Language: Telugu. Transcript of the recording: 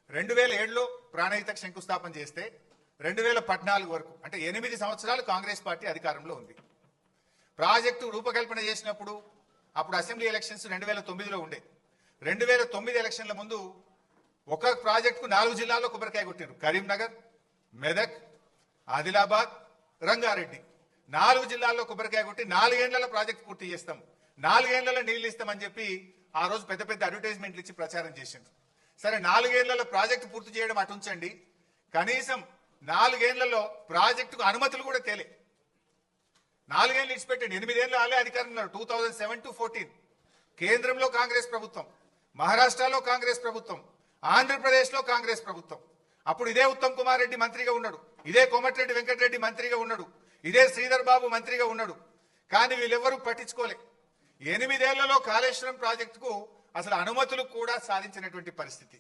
2007లో ప్రాణహితకు శంకుస్థాపన చేస్తే 2014 వరకు అంటే 8 సంవత్సరాలు కాంగ్రెస్ పార్టీ అధికారంలో ఉంది. ప్రాజెక్టు రూపకల్పన చేసినప్పుడు అప్పుడు అసెంబ్లీ ఎలక్షన్స్ 2009లో ఉండే. 2009 ఎలక్షన్ల ముందు ఒక ప్రాజెక్టుకు 4 జిల్లాల్లో కొబ్బరికాయ కొట్టారు. కరీంనగర్, మెదక్, ఆదిలాబాద్, రంగారెడ్డి 4 జిల్లాల్లో కొబ్బరికాయ కొట్టి 4 ఏళ్లలో ప్రాజెక్టు పూర్తి చేస్తాం, 4 ఏళ్లలో నీళ్లు ఇస్తామని చెప్పి ఆ రోజు పెద్ద పెద్ద అడ్వర్టైజ్మెంట్లు ఇచ్చి ప్రచారం చేసిండ్రు. సరే 4 ఏళ్లలో ప్రాజెక్టు పూర్తి చేయడం అటు ఉంచండి, కనీసం 4 ఏళ్లలో ప్రాజెక్టుకు అనుమతులు కూడా తేలే. 4 ఏళ్ళు ఇచ్చిపెట్టండి, 8 ఏళ్ళు వాళ్ళే అధికారంలో 2007 to 14 కేంద్రంలో కాంగ్రెస్ ప్రభుత్వం, మహారాష్ట్రలో కాంగ్రెస్ ప్రభుత్వం, ఆంధ్రప్రదేశ్లో కాంగ్రెస్ ప్రభుత్వం. అప్పుడు ఇదే ఉత్తమ్ కుమార్ రెడ్డి మంత్రిగా ఉన్నాడు, ఇదే కోమటిరెడ్డి వెంకటరెడ్డి మంత్రిగా ఉన్నాడు, ఇదే శ్రీధర్ బాబు మంత్రిగా ఉన్నాడు. కానీ వీళ్ళెవరూ పట్టించుకోలే. 8 ఏళ్లలో కాళేశ్వరం ప్రాజెక్టుకు అసలు అనుమతులు కూడా సాధించినటువంటి పరిస్థితి.